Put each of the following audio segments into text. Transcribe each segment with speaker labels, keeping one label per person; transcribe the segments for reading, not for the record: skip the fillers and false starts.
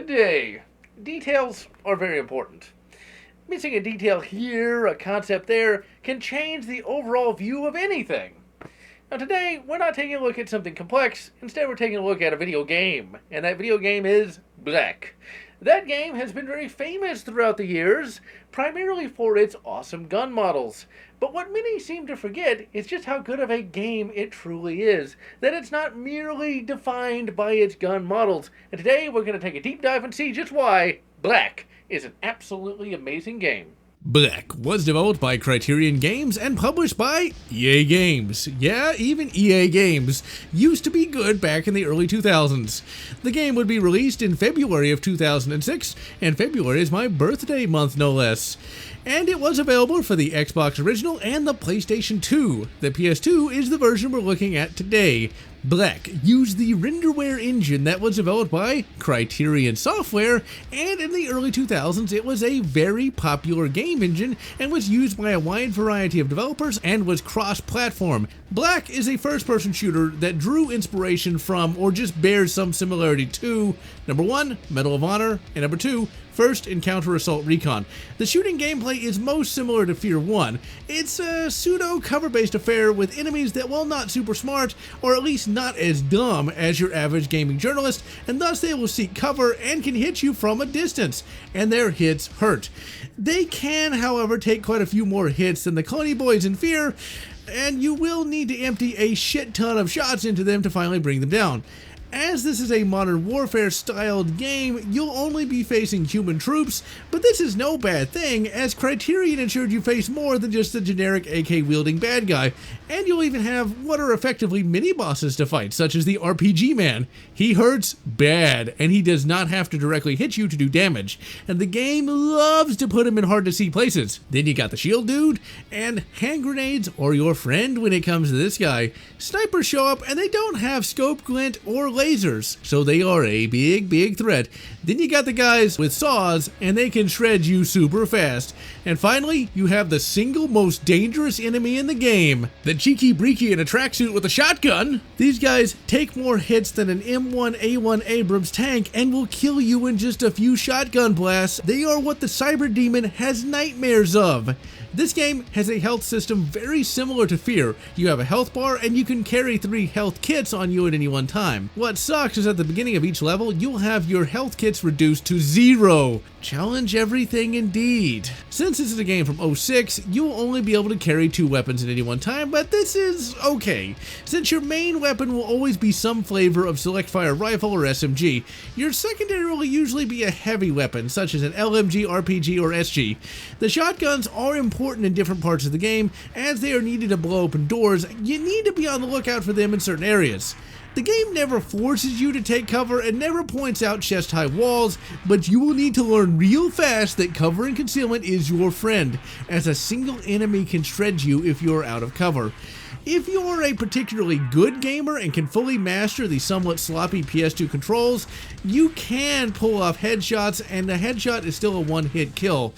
Speaker 1: Today, details are very important. Missing a detail here, a concept there, can change the overall view of anything. Now today, we're not taking a look at something complex, instead we're taking a look at a video game, and that video game is Black. That game has been very famous throughout the years, primarily for its awesome gun models. But what many seem to forget is just how good of a game it truly is, that it's not merely defined by its gun models. And today we're going to take a deep dive and see just why Black is an absolutely amazing game.
Speaker 2: Black was developed by Criterion Games and published by EA Games. Yeah, even EA Games used to be good back in the early 2000s. The game would be released in February of 2006, and February is my birthday month no less. And it was available for the Xbox Original and the PlayStation 2. The PS2 is the version we're looking at today. Black used the renderware engine that was developed by Criterion Software, and in the early 2000s it was a very popular game engine and was used by a wide variety of developers and was cross-platform. Black is a first-person shooter that drew inspiration from, or just bears some similarity to, number 1, Medal of Honor, and number 2, First Encounter Assault Recon. The shooting gameplay is most similar to Fear 1. It's a pseudo-cover-based affair with enemies that, while not super smart, or at least not as dumb as your average gaming journalist, and thus they will seek cover and can hit you from a distance, and their hits hurt. They can, however, take quite a few more hits than the Cloney Boys in Fear, and you will need to empty a shit ton of shots into them to finally bring them down. As this is a Modern Warfare-styled game, you'll only be facing human troops, but this is no bad thing, as Criterion ensured you face more than just the generic AK-wielding bad guy, and you'll even have what are effectively mini-bosses to fight, such as the RPG Man. He hurts bad, and he does not have to directly hit you to do damage, and the game loves to put him in hard-to-see places. Then you got the shield dude, and hand grenades are your friend when it comes to this guy. Snipers show up, and they don't have scope, glint, or lasers, so they are a big threat. Then you got the guys with saws, and they can shred you super fast. And finally, you have the single most dangerous enemy in the game, the cheeky breeky in a tracksuit with a shotgun. These guys take more hits than an M1A1 Abrams tank and will kill you in just a few shotgun blasts. They are what the Cyber Demon has nightmares of. This game has a health system very similar to Fear. You have a health bar and you can carry 3 health kits on you at any one time. What sucks is at the beginning of each level, you'll have your health kits reduced to 0. Challenge everything indeed. Since this is a game from '06, you'll only be able to carry 2 weapons at any one time, but this is okay, since your main weapon will always be some flavor of select fire rifle or SMG. Your secondary will usually be a heavy weapon, such as an LMG, RPG, or SG. The shotguns are important in different parts of the game, as they are needed to blow open doors. You need to be on the lookout for them in certain areas. The game never forces you to take cover and never points out chest-high walls, but you will need to learn real fast that cover and concealment is your friend, as a single enemy can shred you if you're out of cover. If you're a particularly good gamer and can fully master the somewhat sloppy PS2 controls, you can pull off headshots, and the headshot is still a one-hit kill.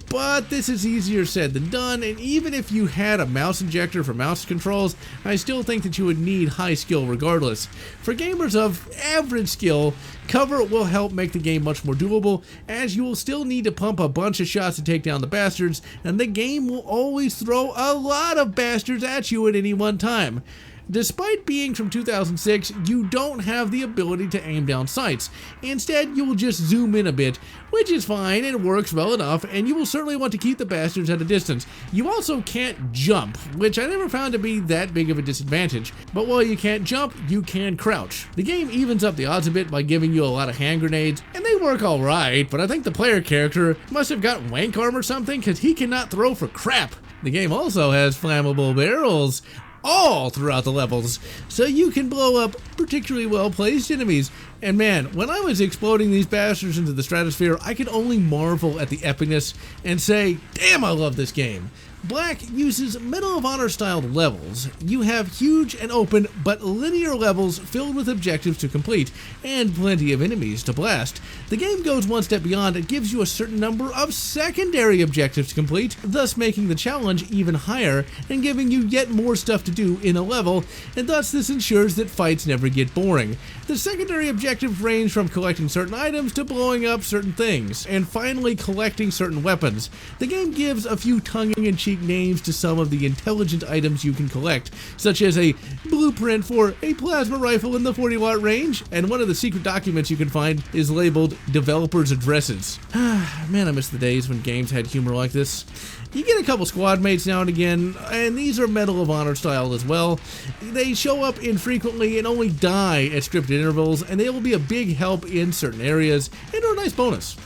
Speaker 2: But this is easier said than done, and even if you had a mouse injector for mouse controls, I still think that you would need high skill regardless. For gamers of average skill, cover will help make the game much more doable, as you will still need to pump a bunch of shots to take down the bastards, and the game will always throw a lot of bastards at you at any one time. Despite being from 2006, you don't have the ability to aim down sights. Instead, you will just zoom in a bit, which is fine and works well enough, and you will certainly want to keep the bastards at a distance. You also can't jump, which I never found to be that big of a disadvantage, but while you can't jump, you can crouch. The game evens up the odds a bit by giving you a lot of hand grenades, and they work alright, but I think the player character must have got wank arm or something, because he cannot throw for crap. The game also has flammable barrels all throughout the levels, so you can blow up particularly well-placed enemies. And man, when I was exploding these bastards into the stratosphere, I could only marvel at the epicness and say, damn, I love this game. Black uses Medal of Honor styled levels. You have huge and open but linear levels filled with objectives to complete, and plenty of enemies to blast. The game goes one step beyond and gives you a certain number of secondary objectives to complete, thus making the challenge even higher and giving you yet more stuff to do in a level, and thus this ensures that fights never get boring. The secondary objectives range from collecting certain items to blowing up certain things, and finally collecting certain weapons. The game gives a few tongue-in-cheek names to some of the intelligent items you can collect, such as a blueprint for a plasma rifle in the 40-watt range, and one of the secret documents you can find is labeled developers' addresses. Man, I miss the days when games had humor like this. You get a couple squad mates now and again, and these are Medal of Honor style as well. They show up infrequently and only die at scripted intervals, and they will be a big help in certain areas, and are a nice bonus.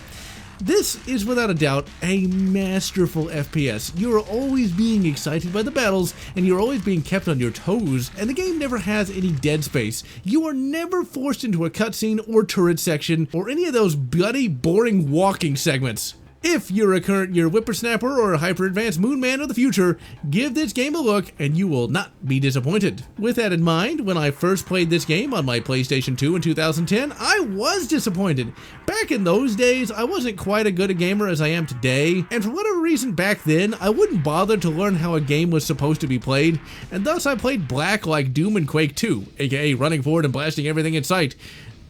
Speaker 2: This is without a doubt a masterful FPS. You are always being excited by the battles, and you're always being kept on your toes, and the game never has any dead space. You are never forced into a cutscene or turret section, or any of those bloody boring walking segments. If you're a current year whippersnapper or a hyper-advanced moon man of the future, give this game a look and you will not be disappointed. With that in mind, when I first played this game on my PlayStation 2 in 2010, I was disappointed. Back in those days, I wasn't quite as good a gamer as I am today, and for whatever reason back then, I wouldn't bother to learn how a game was supposed to be played, and thus I played Black like Doom and Quake 2, aka running forward and blasting everything in sight.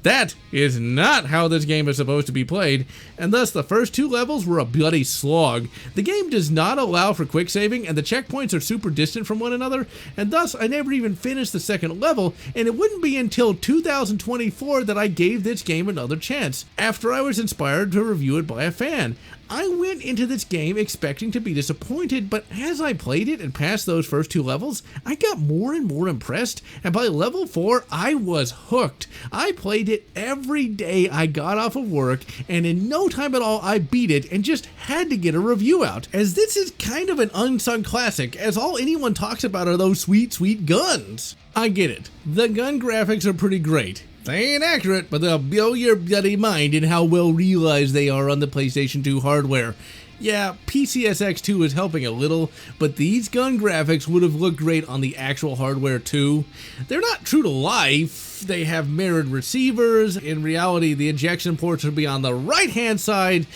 Speaker 2: That is not how this game is supposed to be played, and thus the first two levels were a bloody slog. The game does not allow for quick saving, and the checkpoints are super distant from one another, and thus I never even finished the second level, and it wouldn't be until 2024 that I gave this game another chance, after I was inspired to review it by a fan. I went into this game expecting to be disappointed, but as I played it and passed those first two levels, I got more and more impressed, and by level 4, I was hooked. I played it every day I got off of work, and in no time at all I beat it and just had to get a review out, as this is kind of an unsung classic, as all anyone talks about are those sweet, sweet guns. I get it. The gun graphics are pretty great. They ain't accurate, but they'll blow your bloody mind in how well realized they are on the PlayStation 2 hardware. Yeah, PCSX2 is helping a little, but these gun graphics would have looked great on the actual hardware too. They're not true to life. They have mirrored receivers. In reality, the ejection ports would be on the right-hand side,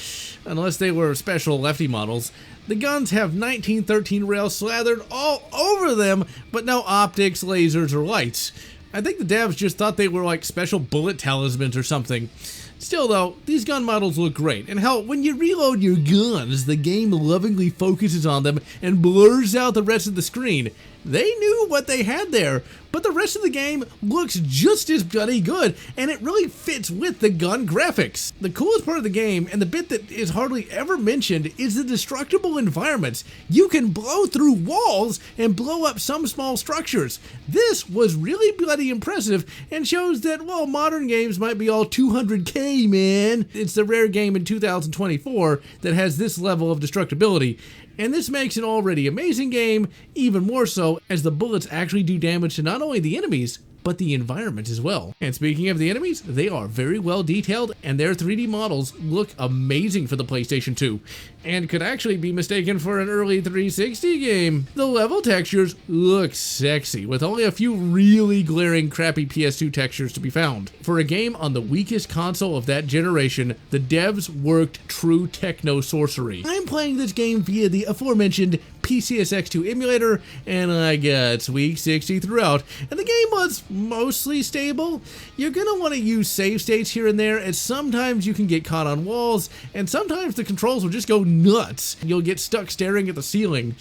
Speaker 2: unless they were special lefty models. The guns have 1913 rails slathered all over them, but no optics, lasers, or lights. I think the devs just thought they were like special bullet talismans or something. Still though, these gun models look great, and hell, when you reload your guns, the game lovingly focuses on them and blurs out the rest of the screen. They knew what they had there, but the rest of the game looks just as bloody good, and it really fits with the gun graphics. The coolest part of the game, and the bit that is hardly ever mentioned, is the destructible environments. You can blow through walls and blow up some small structures. This was really bloody impressive, and shows that, well, modern games might be all 200k, man. It's the rare game in 2024 that has this level of destructibility. And this makes an already amazing game even more so, as the bullets actually do damage to not only the enemies, but the environment as well. And speaking of the enemies, they are very well detailed, and their 3D models look amazing for the PlayStation 2, and could actually be mistaken for an early 360 game. The level textures look sexy, with only a few really glaring crappy PS2 textures to be found. For a game on the weakest console of that generation, the devs worked true techno sorcery. I'm playing this game via the aforementioned PCSX2 emulator, and I got weak 60 throughout, and the game was mostly stable. You're gonna want to use save states here and there, as sometimes you can get caught on walls, and sometimes the controls will just go nuts, and you'll get stuck staring at the ceiling.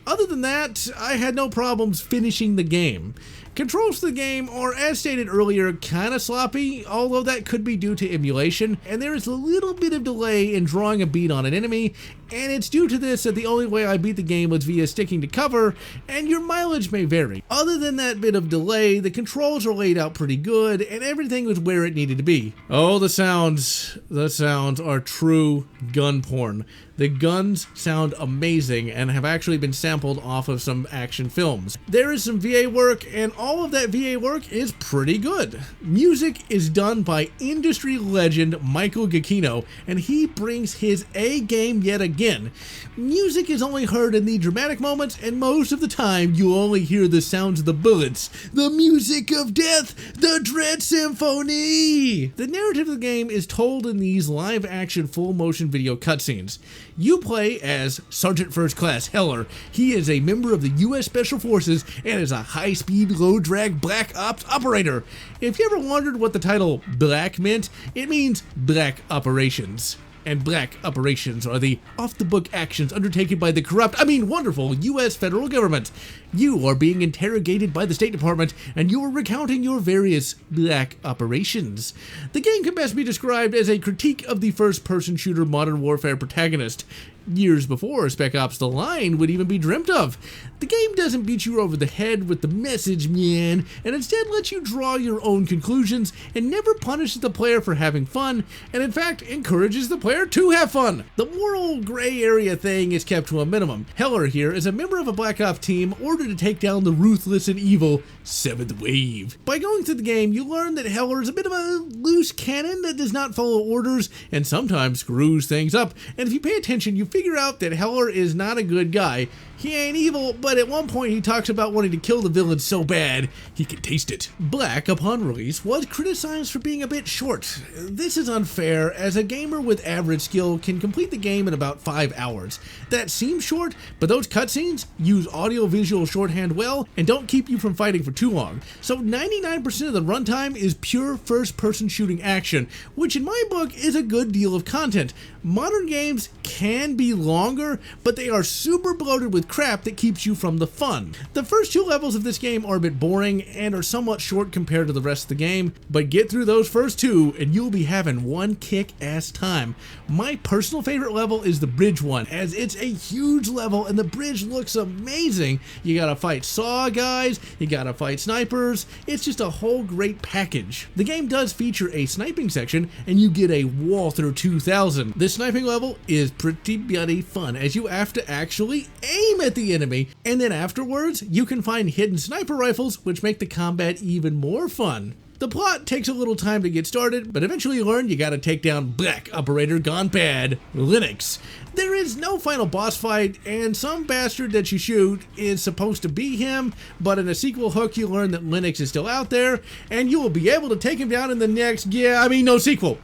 Speaker 2: Other than that, I had no problems finishing the game. Controls for the game are, as stated earlier, kinda sloppy, although that could be due to emulation, and there is a little bit of delay in drawing a bead on an enemy, and it's due to this that the only way I beat the game was via sticking to cover, and your mileage may vary. Other than that bit of delay, the controls are laid out pretty good, and everything was where it needed to be. Oh, the sounds are true gun porn. The guns sound amazing and have actually been sampled off of some action films. There is some VA work, and all of that VA work is pretty good. Music is done by industry legend Michael Giacchino, and he brings his A game yet again again. Music is only heard in the dramatic moments, and most of the time you only hear the sounds of the bullets. The music of death, the Dread Symphony! The narrative of the game is told in these live-action full-motion video cutscenes. You play as Sergeant First Class Heller. He is a member of the U.S. Special Forces and is a high-speed, low-drag Black Ops operator. If you ever wondered what the title Black meant, it means Black Operations. And Black Operations are the off-the-book actions undertaken by the wonderful U.S. federal government. You are being interrogated by the State Department, and you are recounting your various Black Operations. The game can best be described as a critique of the first-person shooter Modern Warfare protagonist. Years before Spec Ops The Line would even be dreamt of. The game doesn't beat you over the head with the message, man, and instead lets you draw your own conclusions and never punishes the player for having fun, and in fact encourages the player to have fun. The moral gray area thing is kept to a minimum. Heller here is a member of a Black Ops team ordered to take down the ruthless and evil 7th Wave. By going through the game, you learn that Heller is a bit of a loose cannon that does not follow orders and sometimes screws things up, and if you pay attention, you figure out that Heller is not a good guy. He ain't evil, but at one point he talks about wanting to kill the villain so bad he can taste it. Black, upon release, was criticized for being a bit short. This is unfair, as a gamer with average skill can complete the game in about 5 hours. That seems short, but those cutscenes use audio-visual shorthand well and don't keep you from fighting for too long. So 99% of the runtime is pure first-person shooting action, which in my book is a good deal of content. Modern games can be longer, but they are super bloated with crap that keeps you from the fun. The first 2 levels of this game are a bit boring and are somewhat short compared to the rest of the game, but get through those first 2 and you'll be having one kick-ass time. My personal favorite level is the bridge one, as it's a huge level and the bridge looks amazing. You gotta fight saw guys, you gotta fight snipers, it's just a whole great package. The game does feature a sniping section and you get a Walther 2000. This sniping level is pretty bloody fun, as you have to actually aim at the enemy, and then afterwards you can find hidden sniper rifles, which make the combat even more fun. The plot takes a little time to get started, but eventually you learn you gotta take down Black Operator gone bad, Linux. There is no final boss fight, and some bastard that you shoot is supposed to be him, but in a sequel hook you learn that Linux is still out there, and you will be able to take him down in the next, no sequel.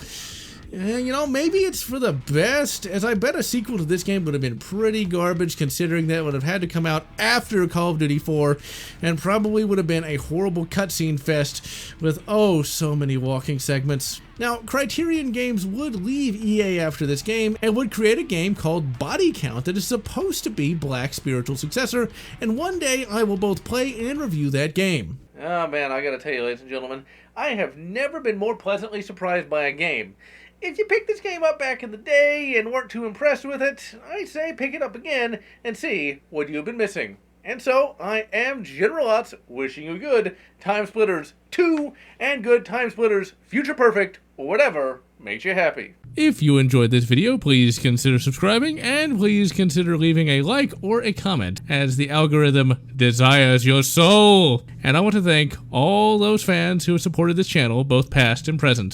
Speaker 2: Maybe it's for the best, as I bet a sequel to this game would have been pretty garbage, considering that it would have had to come out after Call of Duty 4, and probably would have been a horrible cutscene fest with so many walking segments. Now, Criterion Games would leave EA after this game and would create a game called Body Count that is supposed to be Black's spiritual successor, and one day I will both play and review that game.
Speaker 1: Oh man, I gotta tell you, ladies and gentlemen, I have never been more pleasantly surprised by a game. If you picked this game up back in the day and weren't too impressed with it, I say pick it up again and see what you've been missing. And so, I am General Lotz, wishing you good Time Splitters 2 and good Time Splitters Future Perfect, or whatever makes you happy.
Speaker 2: If you enjoyed this video, please consider subscribing, and please consider leaving a like or a comment, as the algorithm desires your soul. And I want to thank all those fans who have supported this channel, both past and present.